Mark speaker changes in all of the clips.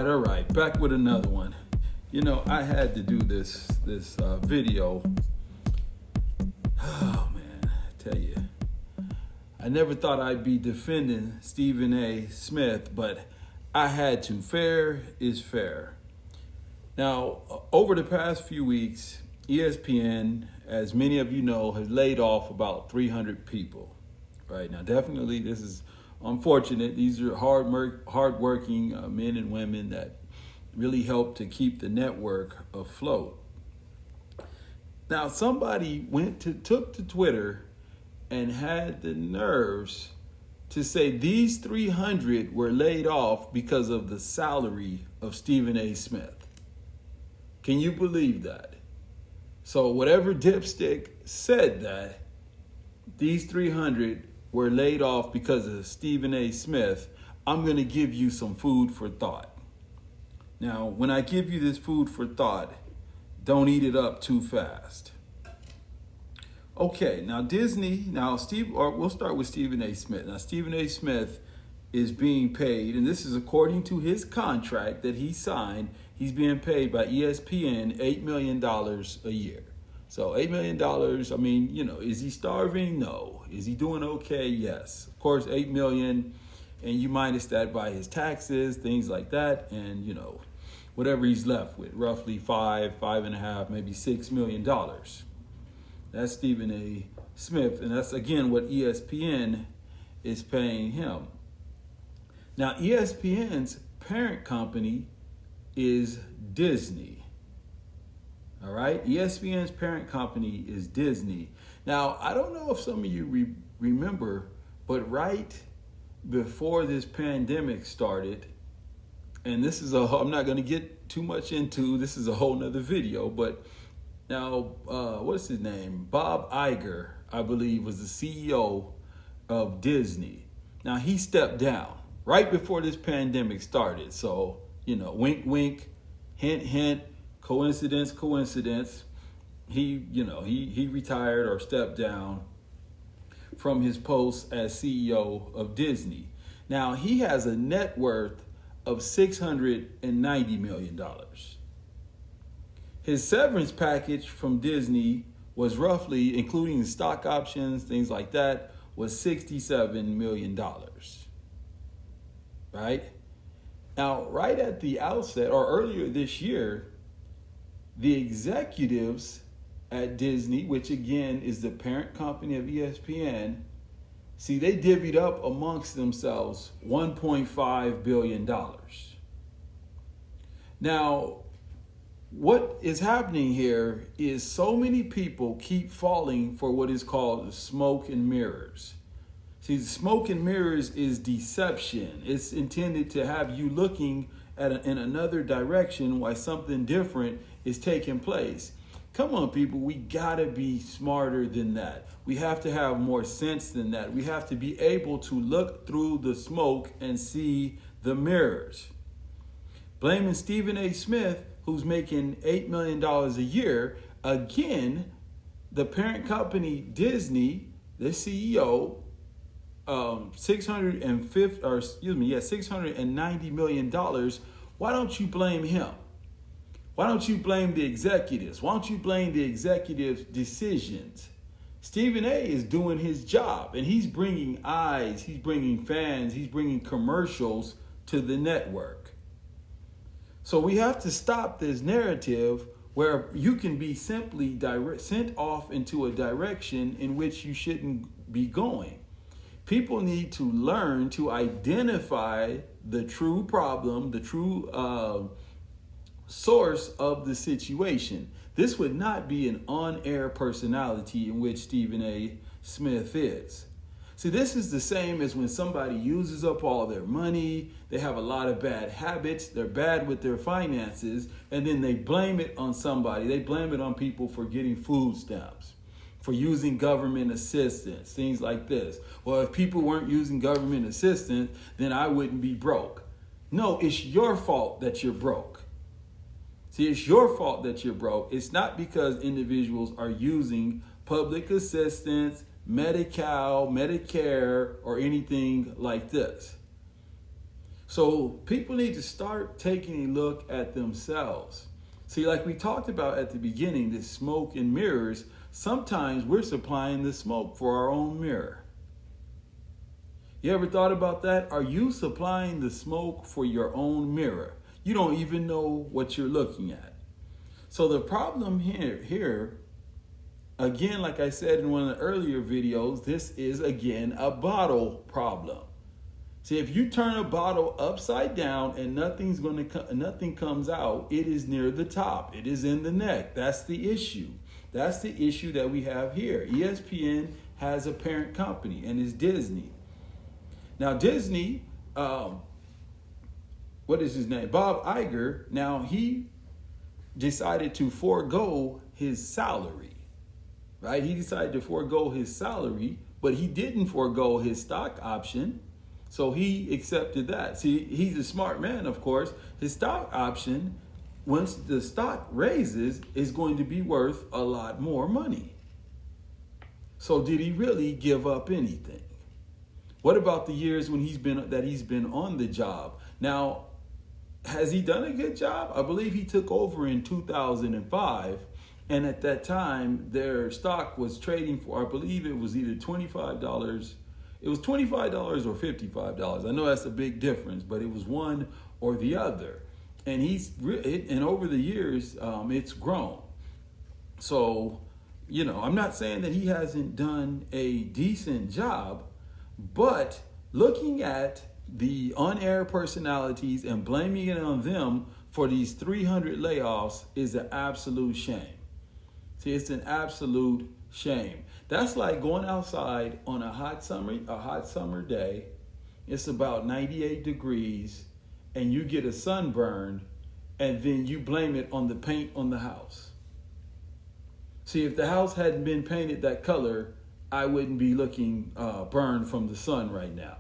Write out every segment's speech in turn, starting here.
Speaker 1: All right. Back with another one. You know, I had to do this video. Oh man, I tell you, I never thought I'd be defending Stephen A. Smith, but I had to. Fair is fair. Now, over the past few weeks, ESPN, as many of you know, has laid off about 300 people. Right now, definitely, this is unfortunate. These are hardworking men and women that really help to keep the network afloat. Now, somebody took to Twitter and had the nerves to say these 300 were laid off because of the salary of Stephen A. Smith. Can you believe that? So whatever dipstick said that, these 300 were laid off because of Stephen A. Smith, I'm going to give you some food for thought. Now, when I give you this food for thought, don't eat it up too fast. Okay, now we'll start with Stephen A. Smith. Now, Stephen A. Smith is being paid, and this is according to his contract that he signed, he's being paid by ESPN $8 million a year. So $8 million, I mean, you know, is he starving? No. Is he doing okay? Yes. Of course, $8 million, and you minus that by his taxes, things like that, and, you know, whatever he's left with, roughly $5.5, maybe $6 million. That's Stephen A. Smith, and that's, again, what ESPN is paying him. Now, ESPN's parent company is Disney. All right, ESPN's parent company is Disney. Now, I don't know if some of you remember, but right before this pandemic started, and I'm not going to get too much into, this is a whole nother video, but now, what's his name? Bob Iger, I believe, was the CEO of Disney. Now, he stepped down right before this pandemic started. So, you know, wink, wink, hint, hint. Coincidence. He retired or stepped down from his post as CEO of Disney. Now, he has a net worth of $690 million. His severance package from Disney was roughly, including stock options, things like that, was $67 million. Right? Now, right at the outset, or earlier this year, the executives at Disney, which again is the parent company of ESPN, they divvied up amongst themselves $1.5 billion. Now, what is happening here is so many people keep falling for what is called smoke and mirrors. See, smoke and mirrors is deception. It's intended to have you looking in another direction while something different is taking place. Come on, people, we gotta be smarter than that. We have to have more sense than that. We have to be able to look through the smoke and see the mirrors. Blaming Stephen A. Smith, who's making $8 million a year, again, the parent company Disney, the CEO, $690 million. Why don't you blame him? Why don't you blame the executives? Why don't you blame the executives' decisions? Stephen A. is doing his job, and he's bringing eyes, he's bringing fans, he's bringing commercials to the network. So we have to stop this narrative where you can be simply sent off into a direction in which you shouldn't be going. People need to learn to identify the true problem, the true source of the situation. This would not be an on-air personality in which Stephen A. Smith is. See, this is the same as when somebody uses up all of their money, they have a lot of bad habits, they're bad with their finances, and then they blame it on somebody. They blame it on people for getting food stamps, for using government assistance, things like this. Well, if people weren't using government assistance, then I wouldn't be broke. No, it's your fault that you're broke. See, it's your fault that you're broke. It's not because individuals are using public assistance, Medi-Cal, Medicare, or anything like this. So people need to start taking a look at themselves. See, like we talked about at the beginning, this smoke and mirrors, sometimes we're supplying the smoke for our own mirror. You ever thought about that? Are you supplying the smoke for your own mirror? You don't even know what you're looking at. So the problem here, again, like I said in one of the earlier videos, this is again a bottle problem. See, if you turn a bottle upside down and nothing comes out, it is near the top. It is in the neck. That's the issue. That's the issue that we have here. ESPN has a parent company, and it's Disney. Now, Disney, what is his name? Bob Iger. Now, he decided to forego his salary, right? He decided to forego his salary, but he didn't forego his stock option. So he accepted that. See, he's a smart man, of course. His stock option, once the stock raises, is going to be worth a lot more money. So did he really give up anything? What about the years when he's been on the job? Now, has he done a good job? I believe he took over in 2005. And at that time, their stock was trading for, I believe it was either $25. It was $25 or $55. I know that's a big difference, but it was one or the other. And and over the years, it's grown. So, I'm not saying that he hasn't done a decent job, but looking at the on-air personalities and blaming it on them for these 300 layoffs is an absolute shame. See, it's an absolute shame. That's like going outside on a hot summer day. It's about 98 degrees and you get a sunburn and then you blame it on the paint on the house. See, if the house hadn't been painted that color, I wouldn't be looking burned from the sun right now.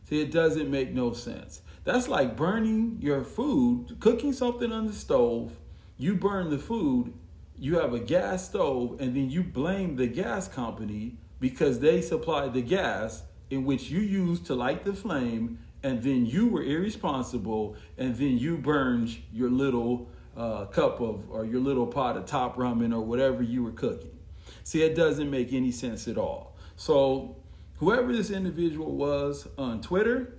Speaker 1: See, it doesn't make no sense. That's like burning your food, cooking something on the stove. You burn the food. You have a gas stove, and then you blame the gas company because they supplied the gas in which you used to light the flame, and then you were irresponsible, and then you burned your little cup of, or your little pot of top ramen or whatever you were cooking. See, it doesn't make any sense at all. So whoever this individual was on Twitter,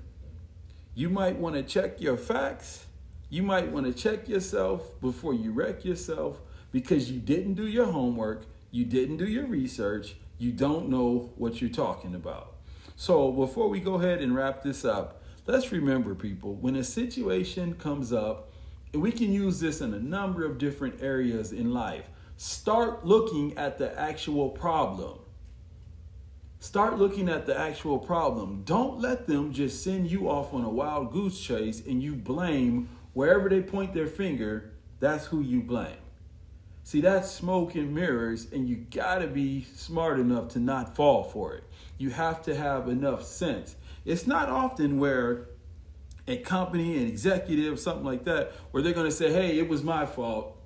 Speaker 1: you might want to check your facts. You might want to check yourself before you wreck yourself, because you didn't do your homework, you didn't do your research, you don't know what you're talking about. So before we go ahead and wrap this up, let's remember, people, when a situation comes up, and we can use this in a number of different areas in life, start looking at the actual problem. Start looking at the actual problem. Don't let them just send you off on a wild goose chase and you blame wherever they point their finger, that's who you blame. See, that's smoke and mirrors, and you gotta be smart enough to not fall for it. You have to have enough sense. It's not often where a company, an executive, something like that, where they're gonna say, hey, it was my fault.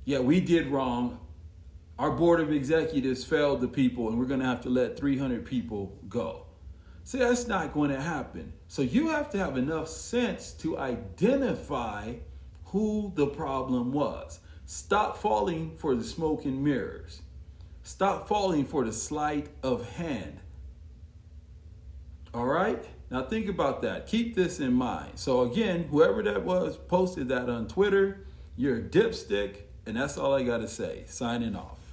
Speaker 1: Yeah, we did wrong. Our board of executives failed the people, and we're gonna have to let 300 people go. See, that's not going to happen. So you have to have enough sense to identify who the problem was. Stop falling for the smoke and mirrors. Stop falling for the sleight of hand. All right? Now think about that. Keep this in mind. So again, whoever that was posted that on Twitter, you're a dipstick, and that's all I got to say. Signing off.